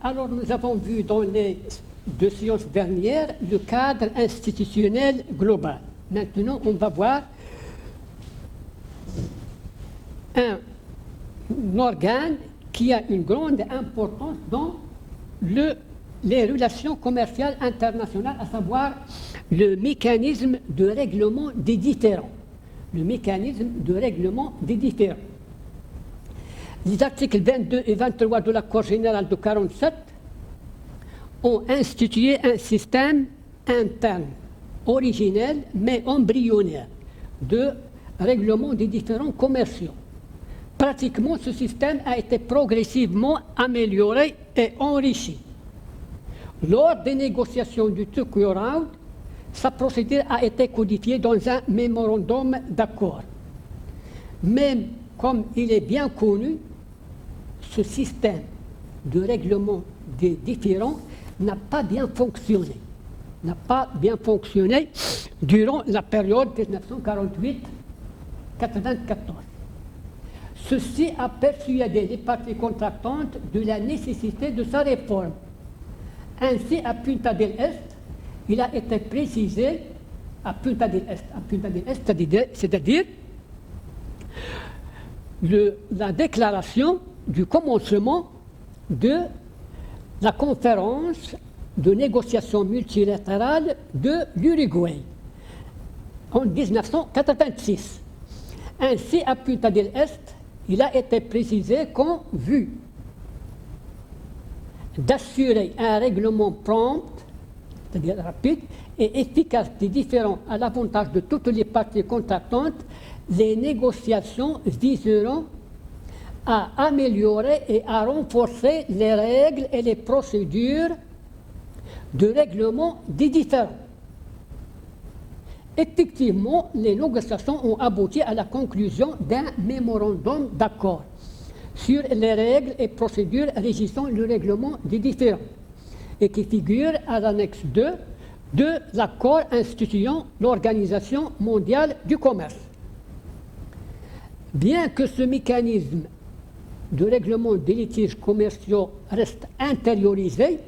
Alors, nous avons vu dans les deux séances dernières le cadre institutionnel global. Maintenant, on va voir un organe qui a une grande importance dans les relations commerciales internationales, à savoir le mécanisme de règlement des différends. Le mécanisme de règlement des différends. Les articles 22 et 23 de l'accord général de 1947 ont institué un système interne, originel mais embryonnaire, de règlement des différends commerciaux. Pratiquement, ce système a été progressivement amélioré et enrichi. Lors des négociations du Tokyo Round, sa procédure a été codifiée dans un mémorandum d'accord. Même comme il est bien connu, ce système de règlement des différends n'a pas bien fonctionné. Durant la période 1948-1994. Ceci a persuadé les parties contractantes de la nécessité de sa réforme. Ainsi, à Punta del Este, il a été précisé, c'est-à-dire la déclaration du commencement de la conférence de négociation multilatérale de l'Uruguay en 1986. Ainsi, à Punta del Este, il a été précisé qu'en vue d'assurer un règlement prompt, c'est-à-dire rapide et efficace des différends à l'avantage de toutes les parties contractantes, les négociations viseront à améliorer et à renforcer les règles et les procédures de règlement des différends. Effectivement, les négociations ont abouti à la conclusion d'un mémorandum d'accord sur les règles et procédures régissant le règlement des différends et qui figure à l'annexe 2 de l'accord instituant l'Organisation mondiale du commerce. Bien que ce mécanisme de règlement des litiges commerciaux reste intériorisé,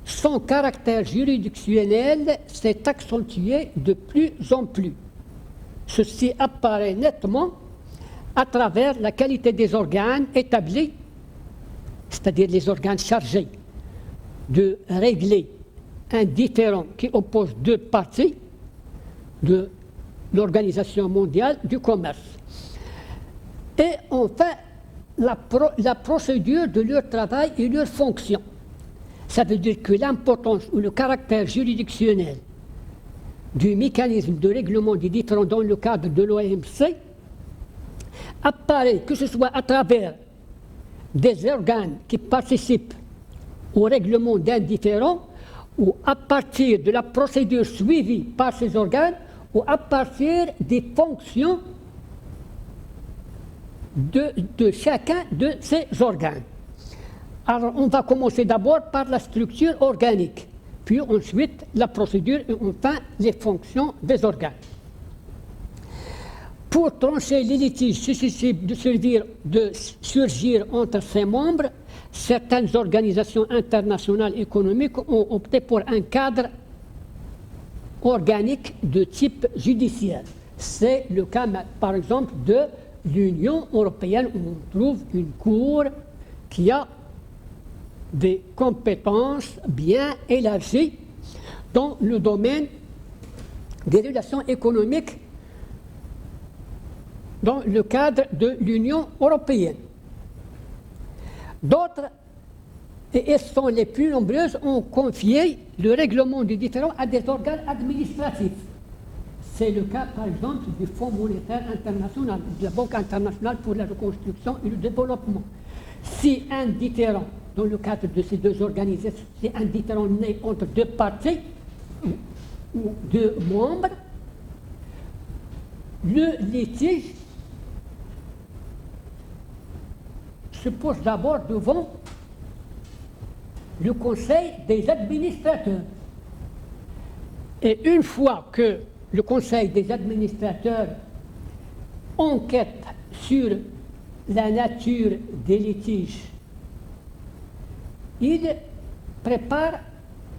son caractère juridictionnel s'est accentué de plus en plus. Ceci apparaît nettement à travers la qualité des organes établis, c'est-à-dire les organes chargés de régler un différend qui oppose deux parties de l'Organisation mondiale du commerce. Et enfin, la procédure de leur travail et leur fonction. Ça veut dire que l'importance ou le caractère juridictionnel du mécanisme de règlement des différends dans le cadre de l'OMC apparaît, que ce soit à travers des organes qui participent au règlement d'un différend ou à partir de la procédure suivie par ces organes ou à partir des fonctions de chacun de ces organes. Alors, on va commencer d'abord par la structure organique, puis ensuite la procédure et enfin les fonctions des organes. Pour trancher les litiges susceptibles de surgir entre ses membres, certaines organisations internationales économiques ont opté pour un cadre organique de type judiciaire. C'est le cas, par exemple, de l'Union européenne, où on trouve une cour qui a des compétences bien élargies dans le domaine des relations économiques dans le cadre de l'Union européenne. D'autres, et elles sont les plus nombreuses, ont confié le règlement des différends à des organes administratifs. C'est le cas, par exemple, du Fonds monétaire international, de la Banque internationale pour la reconstruction et le développement. Si un différend, dans le cadre de ces deux organisations, c'est un différend né entre deux parties ou deux membres, le litige se pose d'abord devant le conseil des administrateurs. Et une fois que le conseil des administrateurs enquête sur la nature des litiges il prépare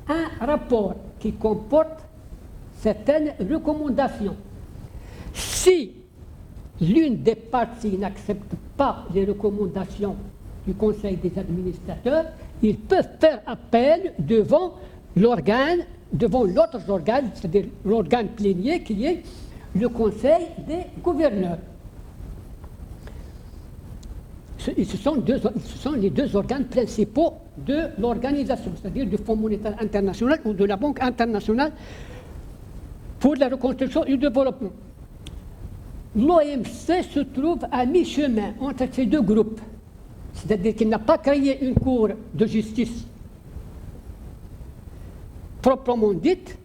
un rapport qui comporte certaines recommandations. Si l'une des parties n'accepte pas les recommandations du Conseil des administrateurs, ils peuvent faire appel devant l'autre organe, c'est-à-dire l'organe plénier qui est le Conseil des gouverneurs. Ce sont les deux organes principaux de l'organisation, c'est-à-dire du Fonds monétaire international ou de la Banque internationale pour la reconstruction et le développement. L'OMC se trouve à mi-chemin entre ces deux groupes, c'est-à-dire qu'il n'a pas créé une cour de justice proprement dite,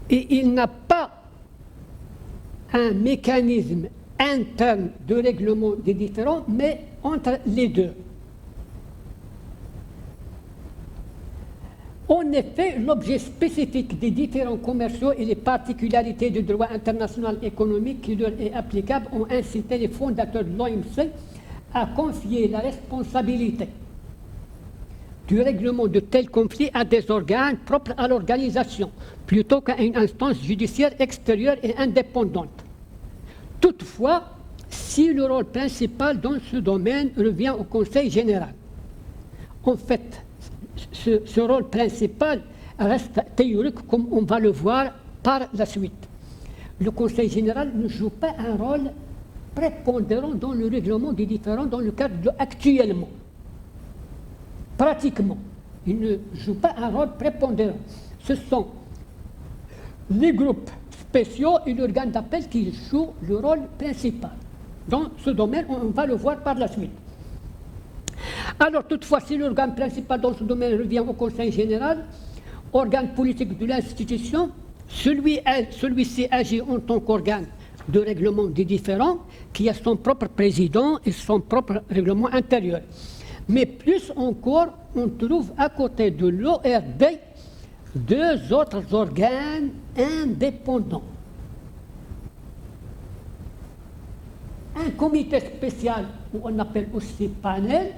et il n'a pas un mécanisme interne de règlement des différends, mais entre les deux. En effet, l'objet spécifique des différends commerciaux et les particularités du droit international économique qui leur est applicable ont incité les fondateurs de l'OMC à confier la responsabilité du règlement de tels conflits à des organes propres à l'organisation, plutôt qu'à une instance judiciaire extérieure et indépendante. Toutefois, si le rôle principal dans ce domaine revient au Conseil général, en fait, ce rôle principal reste théorique, comme on va le voir par la suite. Le Conseil général ne joue pas un rôle prépondérant dans le règlement des différends dans le cadre de actuellement. Pratiquement, il ne joue pas un rôle prépondérant. Ce sont les groupes spéciaux et l'organe d'appel qui jouent le rôle principal. Dans ce domaine, on va le voir par la suite. Alors, toutefois, si l'organe principal dans ce domaine revient au Conseil général, organe politique de l'institution, celui-ci agit en tant qu'organe de règlement des différends, qui a son propre président et son propre règlement intérieur. Mais plus encore, on trouve à côté de l'ORD deux autres organes indépendants. Un comité spécial, où on appelle aussi panel,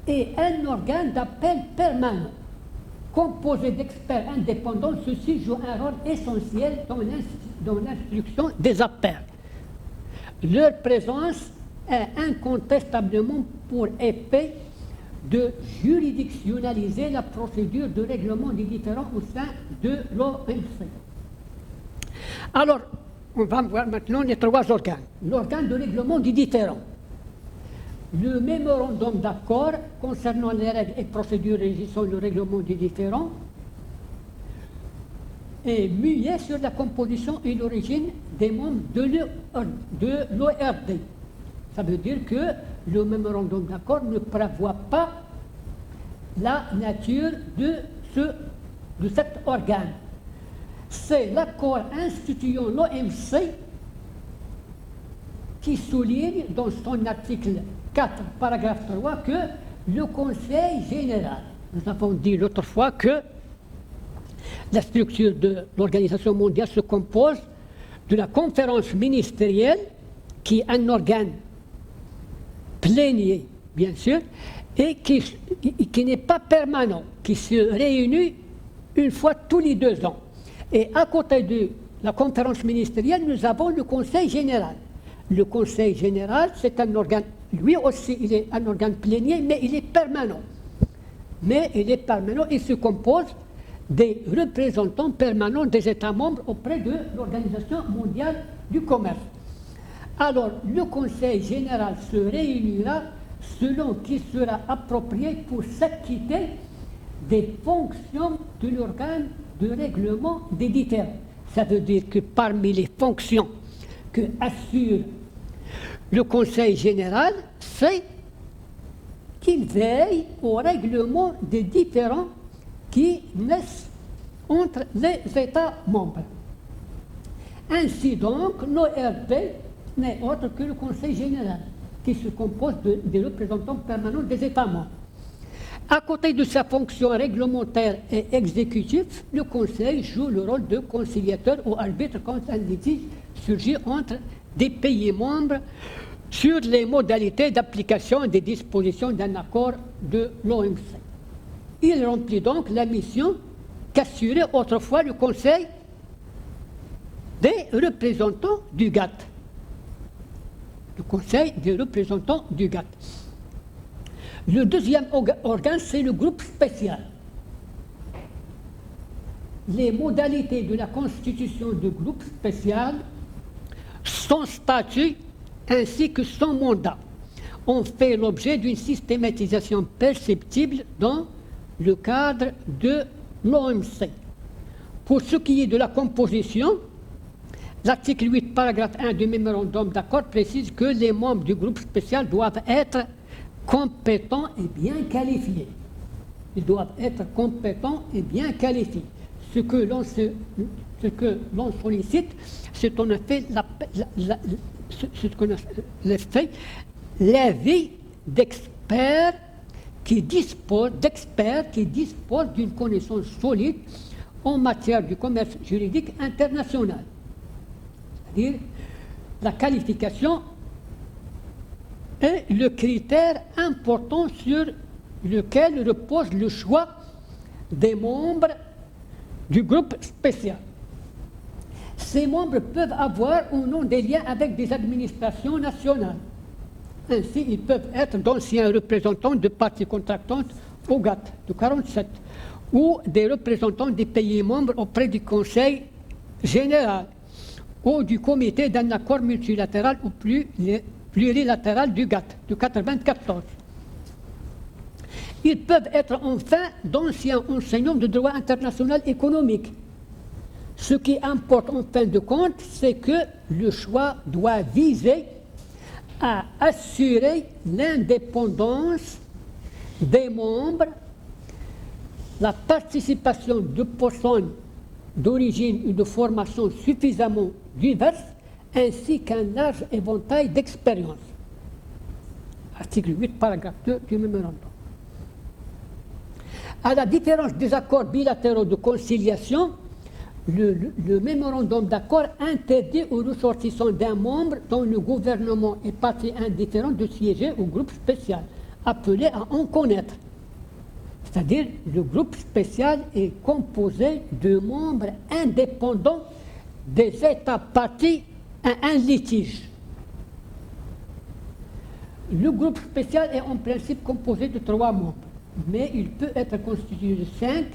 et un organe d'appel permanent, composé d'experts indépendants. Ceux-ci jouent un rôle essentiel dans l'instruction des affaires. Leur présence est incontestablement pour effet de juridictionnaliser la procédure de règlement des différends au sein de l'OMC. Alors, on va voir maintenant les trois organes. L'organe de règlement des différends. Le mémorandum d'accord concernant les règles et procédures régissant le règlement des différends est muet sur la composition et l'origine des membres de l'ORD. Ça veut dire que le mémorandum d'accord ne prévoit pas la nature de cet organe. C'est l'accord instituant l'OMC qui souligne dans son article 4, paragraphe 3, que le Conseil général, nous avons dit l'autre fois que la structure de l'Organisation mondiale se compose de la conférence ministérielle, qui est un organe plénier, bien sûr, et qui n'est pas permanent, qui se réunit une fois tous les 2 ans. Et à côté de la conférence ministérielle, nous avons le Conseil général. Le Conseil général, c'est un organe, lui aussi, il est un organe plénier, mais il est permanent. Il se compose des représentants permanents des États membres auprès de l'Organisation mondiale du commerce. Alors, le Conseil général se réunira selon qui sera approprié pour s'acquitter des fonctions de l'organe de règlement des différends. Ça veut dire que parmi les fonctions que assure le Conseil général, c'est qu'il veille au règlement des différends qui naissent entre les États membres. Ainsi donc, l'ORD n'est autre que le Conseil général, qui se compose des représentants permanents des États membres. À côté de sa fonction réglementaire et exécutive, le Conseil joue le rôle de conciliateur ou arbitre quand un litige surgit entre des pays membres sur les modalités d'application des dispositions d'un accord de l'OMC. Il remplit donc la mission qu'assurait autrefois le Conseil des représentants du GATT. Le Conseil des représentants du GATT. Le deuxième organe, c'est le groupe spécial. Les modalités de la constitution du groupe spécial, son statut ainsi que son mandat ont fait l'objet d'une systématisation perceptible dans le cadre de l'OMC. Pour ce qui est de la composition, l'article 8, paragraphe 1 du mémorandum d'accord précise que les membres du groupe spécial doivent être compétents et bien qualifiés. Ils doivent être compétents et bien qualifiés. Ce que l'on sollicite, c'est en effet l'avis d'experts qui disposent d'une connaissance solide en matière du commerce juridique international. C'est-à-dire, la qualification est le critère important sur lequel repose le choix des membres du groupe spécial. Ces membres peuvent avoir ou non des liens avec des administrations nationales. Ainsi, ils peuvent être d'anciens représentants de parties contractantes au GATT de 1947 ou des représentants des pays membres auprès du Conseil général ou du comité d'un accord multilatéral ou plurilatéral du GATT de 1994. Ils peuvent être enfin d'anciens enseignants de droit international économique. Ce qui importe en fin de compte, c'est que le choix doit viser à assurer l'indépendance des membres, la participation de personnes d'origine et de formation suffisamment diverses, ainsi qu'un large éventail d'expériences. Article 8, paragraphe 2 du mémorandum. À la différence des accords bilatéraux de conciliation, le mémorandum d'accord interdit aux ressortissants d'un membre dont le gouvernement est partie indifférente de siéger au groupe spécial, appelé à en connaître. C'est-à-dire, le groupe spécial est composé de membres indépendants des États partis à un litige. Le groupe spécial est en principe composé de 3 membres, mais il peut être constitué de 5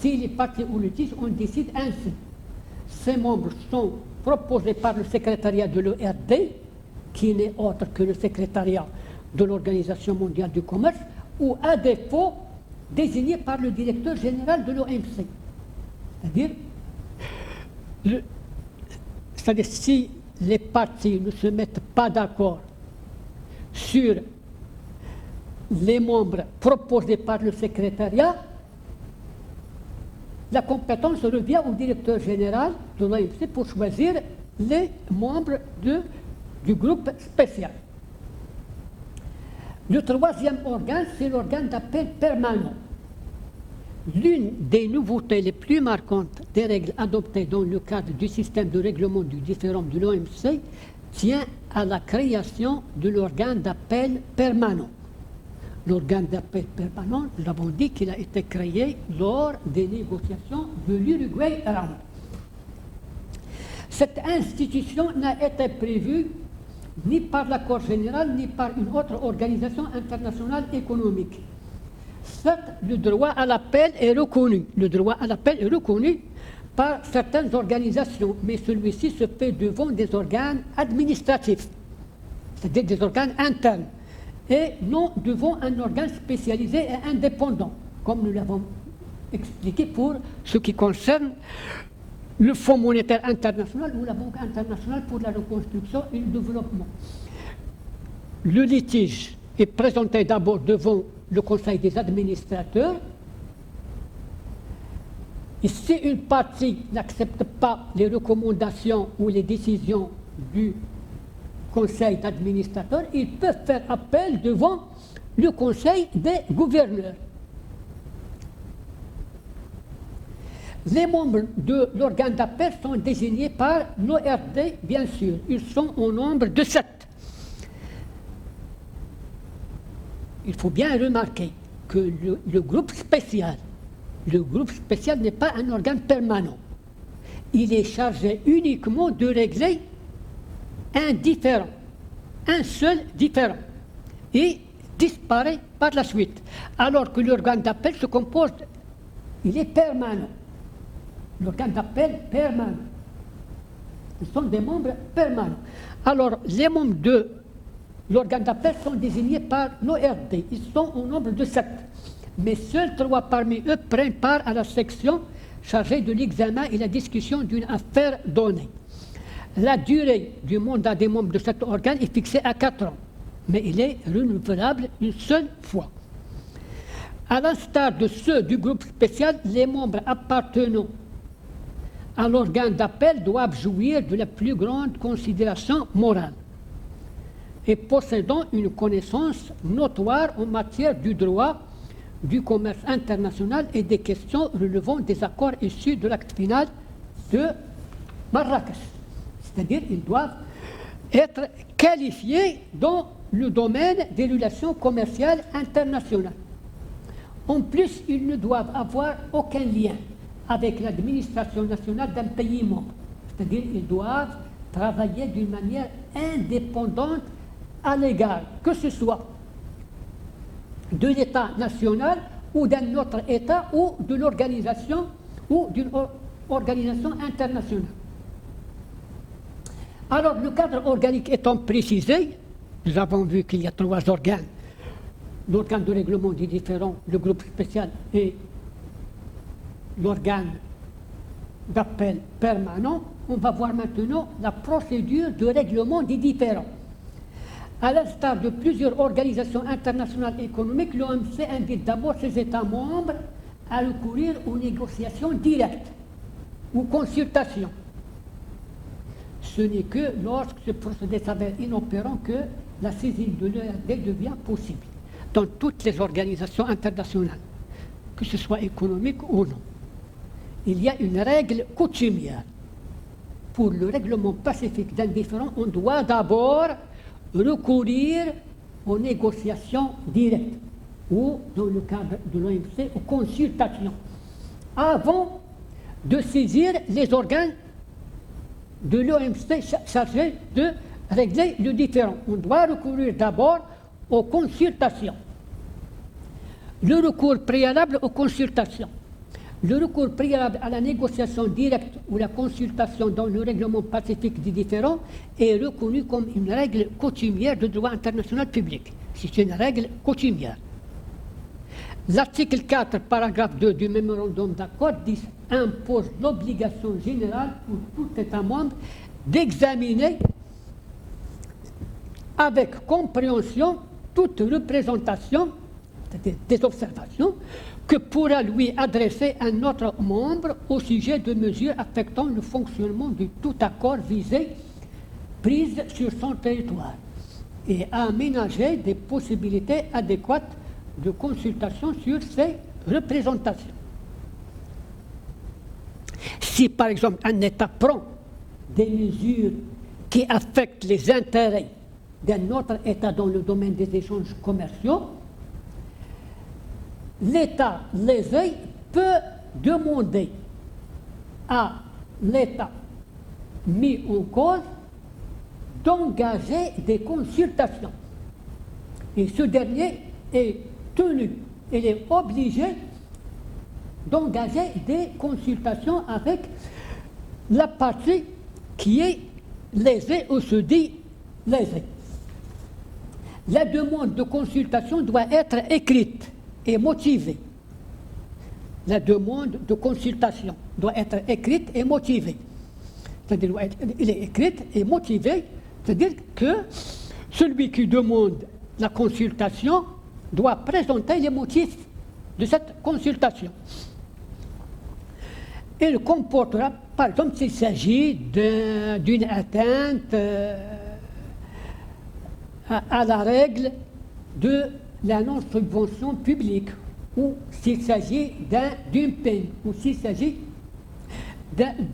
si les parties au litige en décident ainsi. Ces membres sont proposés par le secrétariat de l'ORD, qui n'est autre que le secrétariat de l'Organisation mondiale du commerce, ou à défaut désignés par le directeur général de l'OMC. C'est-à-dire, si les parties ne se mettent pas d'accord sur les membres proposés par le secrétariat, la compétence revient au directeur général de l'OMC pour choisir les membres du groupe spécial. Le troisième organe, c'est l'organe d'appel permanent. L'une des nouveautés les plus marquantes des règles adoptées dans le cadre du système de règlement du différend de l'OMC tient à la création de l'organe d'appel permanent. L'organe d'appel permanent, nous avons dit qu'il a été créé lors des négociations de l'Uruguay Round. Cette institution n'a été prévue ni par l'accord général, ni par une autre organisation internationale économique. Certes, le droit à l'appel est reconnu. Le droit à l'appel est reconnu par certaines organisations, mais celui-ci se fait devant des organes administratifs, c'est-à-dire des organes internes, et non devant un organe spécialisé et indépendant, comme nous l'avons expliqué pour ce qui concerne le Fonds monétaire international ou la Banque internationale pour la reconstruction et le développement. Le litige est présenté d'abord devant le Conseil des administrateurs. Et si une partie n'accepte pas les recommandations ou les décisions du Conseil d'administrateurs, ils peuvent faire appel devant le Conseil des gouverneurs. Les membres de l'organe d'appel sont désignés par l'ORD, bien sûr. Ils sont au nombre de 7. il faut bien remarquer que le groupe spécial n'est pas un organe permanent. Il est chargé uniquement de régler un différend, un seul différend, et disparaît par la suite. Alors que l'organe d'appel se compose, il est permanent. L'organe d'appel permanent. Ce sont des membres permanents. Alors, les membres de l'organe d'appel sont désignés par l'ORD. Ils sont au nombre de 7. Mais seuls 3 parmi eux prennent part à la section chargée de l'examen et la discussion d'une affaire donnée. La durée du mandat des membres de cet organe est fixée à 4 ans, mais il est renouvelable une seule fois. À l'instar de ceux du groupe spécial, les membres appartenant à l'organe d'appel doivent jouir de la plus grande considération morale et possédant une connaissance notoire en matière du droit, du commerce international et des questions relevant des accords issus de l'acte final de Marrakech. C'est-à-dire qu'ils doivent être qualifiés dans le domaine des relations commerciales internationales. En plus, ils ne doivent avoir aucun lien avec l'administration nationale d'un pays membre. C'est-à-dire qu'ils doivent travailler d'une manière indépendante à l'égard, que ce soit de l'État national ou d'un autre État ou de l'organisation ou d'une organisation internationale. Alors, le cadre organique étant précisé, nous avons vu qu'il y a 3 organes, l'organe de règlement des différends, le groupe spécial et l'organe d'appel permanent. On va voir maintenant la procédure de règlement des différends. À l'instar de plusieurs organisations internationales économiques, l'OMC invite d'abord ses États membres à recourir aux négociations directes ou consultations. Ce n'est que lorsque ce procédé s'avère inopérant que la saisine de l'ORD devient possible dans toutes les organisations internationales, que ce soit économique ou non. Il y a une règle coutumière. Pour le règlement pacifique d'un différend, on doit d'abord recourir aux négociations directes ou, dans le cadre de l'OMC, aux consultations, avant de saisir les organes de l'OMC chargés de régler le différend. On doit recourir d'abord aux consultations. Le recours préalable aux consultations. Le recours préalable à la négociation directe ou la consultation dans le règlement pacifique des différends est reconnu comme une règle coutumière de droit international public. C'est une règle coutumière. L'article 4, paragraphe 2 du mémorandum d'accord impose l'obligation générale pour tout État membre d'examiner avec compréhension toute représentation, c'est-à-dire des observations, que pourra lui adresser un autre membre au sujet de mesures affectant le fonctionnement de tout accord visé prise sur son territoire et à aménager des possibilités adéquates de consultation sur ces représentations. Si par exemple un État prend des mesures qui affectent les intérêts d'un autre État dans le domaine des échanges commerciaux, l'État lésé peut demander à l'État mis en cause d'engager des consultations. Et ce dernier est tenu, il est obligé d'engager des consultations avec la partie qui est lésée ou se dit lésée. La demande de consultation doit être écrite et motivée. La demande de consultation doit être écrite et motivée. C'est-à-dire qu'elle est écrite et motivée, c'est-à-dire que celui qui demande la consultation doit présenter les motifs de cette consultation. Il comportera, par exemple, s'il s'agit d'une atteinte à la règle de la non-subvention publique, ou s'il s'agit d'une peine, ou s'il s'agit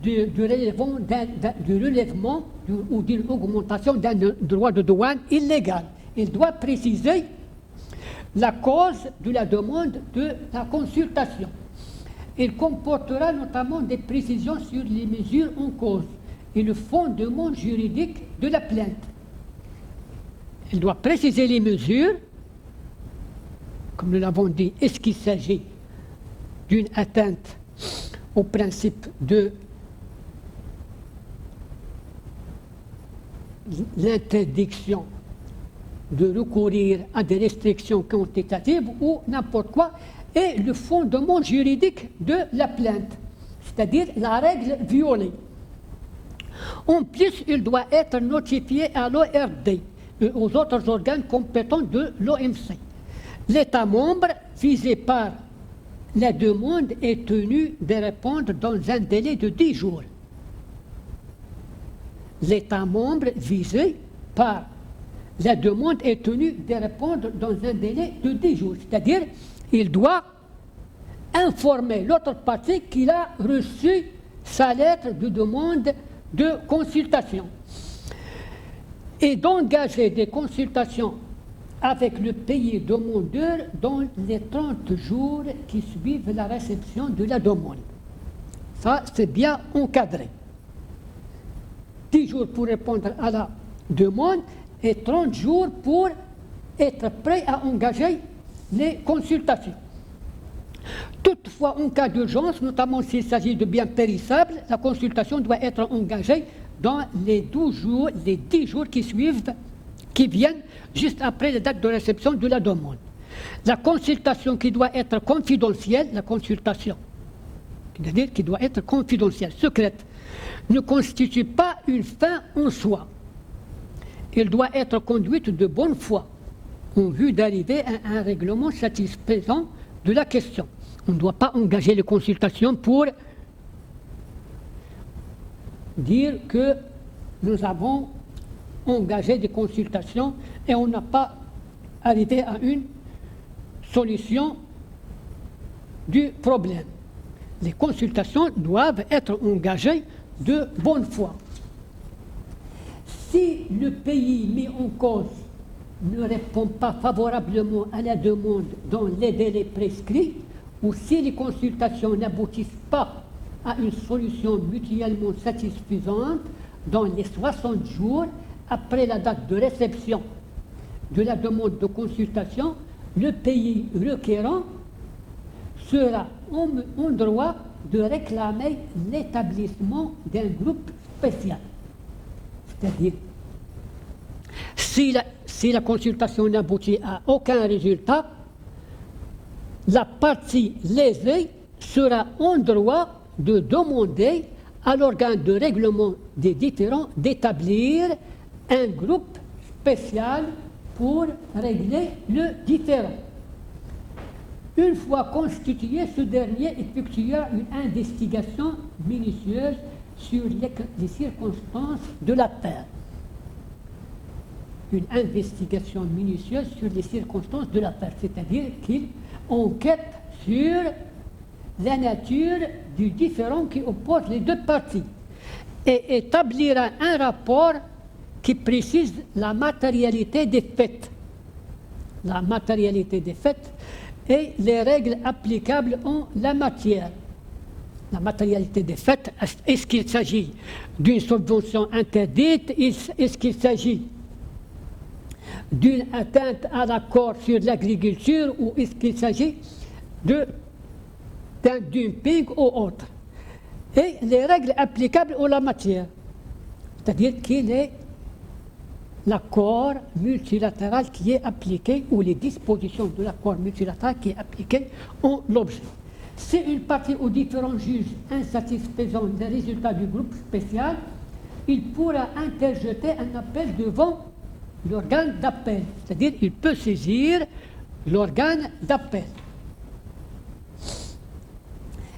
du relèvement ou d'une augmentation d'un droit de douane illégal. Il doit préciser la cause de la demande de la consultation. Il comportera notamment des précisions sur les mesures en cause et le fondement juridique de la plainte. Il doit préciser les mesures, comme nous l'avons dit, est-ce qu'il s'agit d'une atteinte au principe de l'interdiction de recourir à des restrictions quantitatives ou n'importe quoi, et le fondement juridique de la plainte, c'est-à-dire la règle violée. En plus, il doit être notifié à l'ORD et aux autres organes compétents de l'OMC. L'État membre visé par la demande est tenu de répondre dans un délai de 10 jours. L'État membre visé par la demande est tenu de répondre dans un délai de 10 jours. C'est-à-dire, il doit informer l'autre partie qu'il a reçu sa lettre de demande de consultation et d'engager des consultations avec le pays demandeur dans les 30 jours qui suivent la réception de la demande. Ça, c'est bien encadré. 10 jours pour répondre à la demande et 30 jours pour être prêt à engager les consultations. Toutefois, en cas d'urgence, notamment s'il s'agit de biens périssables, la consultation doit être engagée dans les 10 jours qui viennent juste après la date de réception de la demande. La consultation qui doit être confidentielle, c'est-à-dire qui doit être confidentielle, secrète, ne constitue pas une fin en soi. Elle doit être conduite de bonne foi, en vue d'arriver à un règlement satisfaisant de la question. On ne doit pas engager les consultations pour dire que nous avons engagé des consultations et on n'a pas arrivé à une solution du problème. Les consultations doivent être engagées de bonne foi. Si le pays mis en cause ne répond pas favorablement à la demande dans les délais prescrits, ou si les consultations n'aboutissent pas à une solution mutuellement satisfaisante dans les 60 jours après la date de réception de la demande de consultation, le pays requérant sera en droit de réclamer l'établissement d'un groupe spécial. C'est-à-dire, si la consultation n'aboutit à aucun résultat, la partie lésée sera en droit de demander à l'organe de règlement des différends d'établir un groupe spécial pour régler le différend. Une fois constitué, ce dernier effectuera une investigation minutieuse sur les circonstances de l'affaire. Une investigation minutieuse sur les circonstances de l'affaire, c'est-à-dire qu'il enquête sur la nature du différend qui oppose les deux parties et établira un rapport qui précise la matérialité des faits. La matérialité des faits et les règles applicables en la matière. La matérialité des faits, est-ce qu'il s'agit d'une subvention interdite? Est-ce qu'il s'agit d'une atteinte à l'accord sur l'agriculture ou est-ce qu'il s'agit d'un dumping ou autre? Et les règles applicables en la matière, c'est-à-dire qu'il est l'accord multilatéral qui est appliqué ou les dispositions de l'accord multilatéral qui est appliqué en l'objet. Si une partie aux différents juges insatisfaisant des résultats du groupe spécial, il pourra interjeter un appel devant l'organe d'appel, c'est-à-dire il peut saisir l'organe d'appel.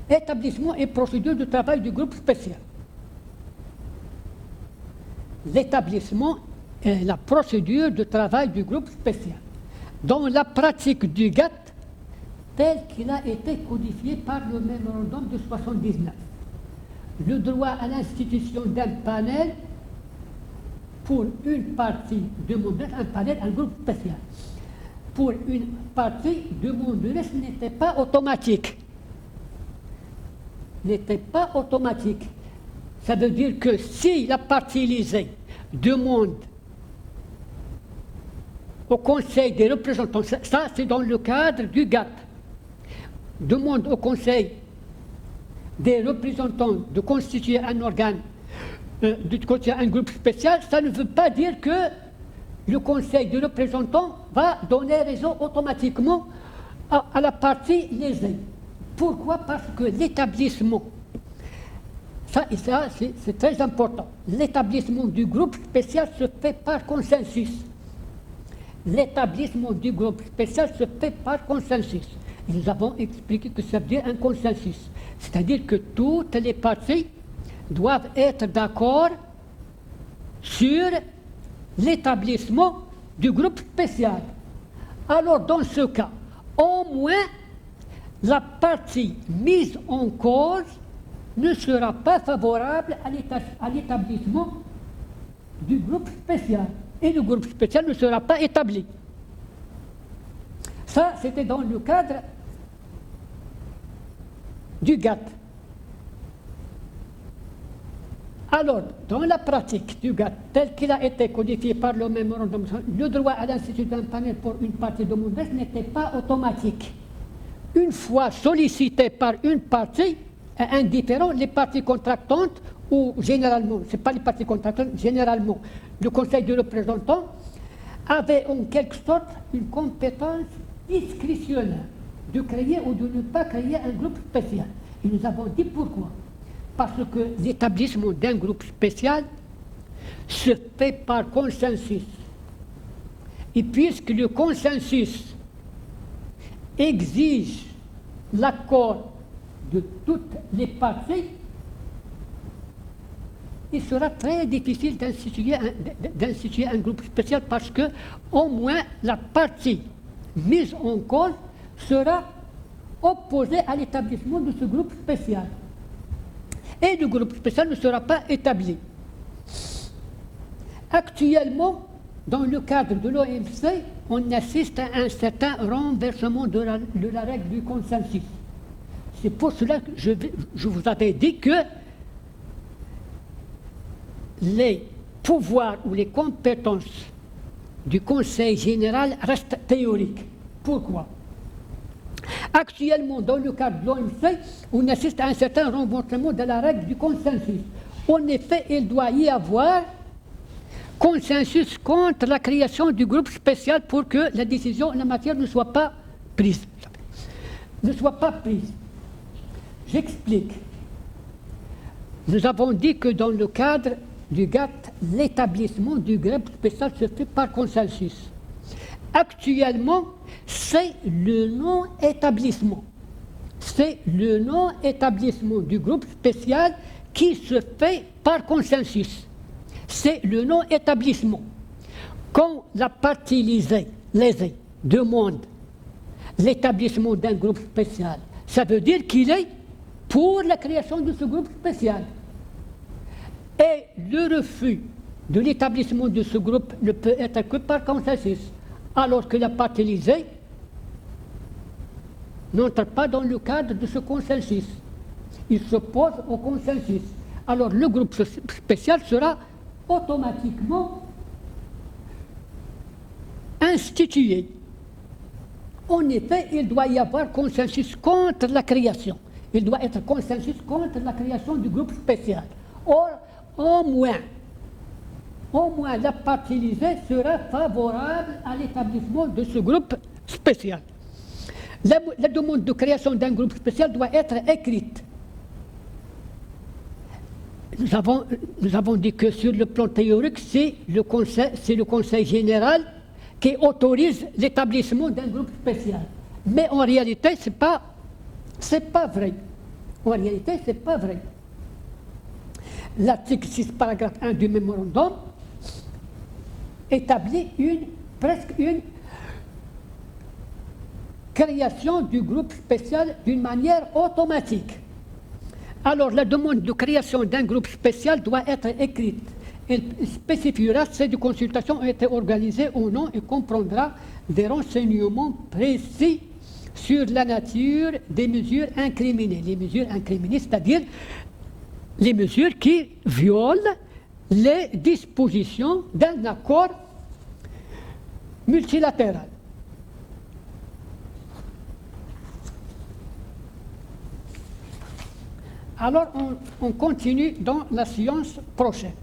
Établissement et procédure de travail du groupe spécial. L'établissement et la procédure de travail du groupe spécial. Dans la pratique du GATT, tel qu'il a été codifié par le mémorandum de 79, le droit à l'institution d'un panel pour une partie demandeuse, un panel, un groupe spécial. pour une partie demander n'était pas automatique. N'était pas automatique. Ça veut dire que si la partie lésée demande au Conseil des représentants, ça c'est dans le cadre du GATT, demande au Conseil des représentants de constituer un organe, de constituer un groupe spécial, ça ne veut pas dire que le Conseil des représentants va donner raison automatiquement à la partie lésée. Pourquoi? Parce que l'établissement, ça c'est très important, l'établissement du groupe spécial se fait par consensus. L'établissement du groupe spécial se fait par consensus. Et nous avons expliqué que ça veut dire un consensus. C'est-à-dire que toutes les parties doivent être d'accord sur l'établissement du groupe spécial. Alors, dans ce cas, au moins, la partie mise en cause ne sera pas favorable à l'établissement du groupe spécial. Et le groupe spécial ne sera pas établi. Ça, c'était dans le cadre du GATT. Alors, dans la pratique du GATT, tel qu'il a été codifié par le mémorandum, le droit à l'institut d'un panel pour une partie demanderesse n'était pas automatique. Une fois sollicité par une partie, indifférent, les parties contractantes, ou généralement, ce n'est pas les parties contractantes, généralement, le Conseil de représentants avait en quelque sorte une compétence discrétionnaire de créer ou de ne pas créer un groupe spécial. Et nous avons dit pourquoi. Parce que l'établissement d'un groupe spécial se fait par consensus. Et puisque le consensus exige l'accord de toutes les parties, il sera très difficile d'instituer un groupe spécial parce que, au moins, la partie mise en cause sera opposée à l'établissement de ce groupe spécial. Et le groupe spécial ne sera pas établi. Actuellement, dans le cadre de l'OMC, on assiste à un certain renversement de la règle du consensus. C'est pour cela que je vous avais dit que les pouvoirs ou les compétences du Conseil général restent théoriques. Pourquoi? Actuellement, dans le cadre de l'OMC, on assiste à un certain renversement de la règle du consensus. En effet, il doit y avoir consensus contre la création du groupe spécial pour que la décision en la matière ne soit pas prise. J'explique. Nous avons dit que dans le cadre du GATT, l'établissement du groupe spécial se fait par consensus. Actuellement, c'est le non-établissement. C'est le non-établissement du groupe spécial qui se fait par consensus. C'est le non-établissement. Quand la partie lésée demande l'établissement d'un groupe spécial, ça veut dire qu'il est pour la création de ce groupe spécial. Et le refus de l'établissement de ce groupe ne peut être que par consensus, alors que la partie lésée n'entre pas dans le cadre de ce consensus. Il s'oppose au consensus. Alors le groupe spécial sera automatiquement institué. En effet, il doit y avoir consensus contre la création. Il doit être consensus contre la création du groupe spécial. Or, au moins, la partie lésée sera favorable à l'établissement de ce groupe spécial. La demande de création d'un groupe spécial doit être écrite. Nous avons dit que sur le plan théorique, c'est le Conseil général qui autorise l'établissement d'un groupe spécial. Mais en réalité, c'est pas vrai. En réalité, c'est pas vrai. L'article 6, paragraphe 1 du mémorandum établit presque une création du groupe spécial d'une manière automatique. Alors, la demande de création d'un groupe spécial doit être écrite. Il spécifiera si des consultations ont été organisées ou non et comprendra des renseignements précis sur la nature des mesures incriminées. Les mesures incriminées, c'est-à-dire les mesures qui violent les dispositions d'un accord multilatéral. Alors, on continue dans la séance prochaine.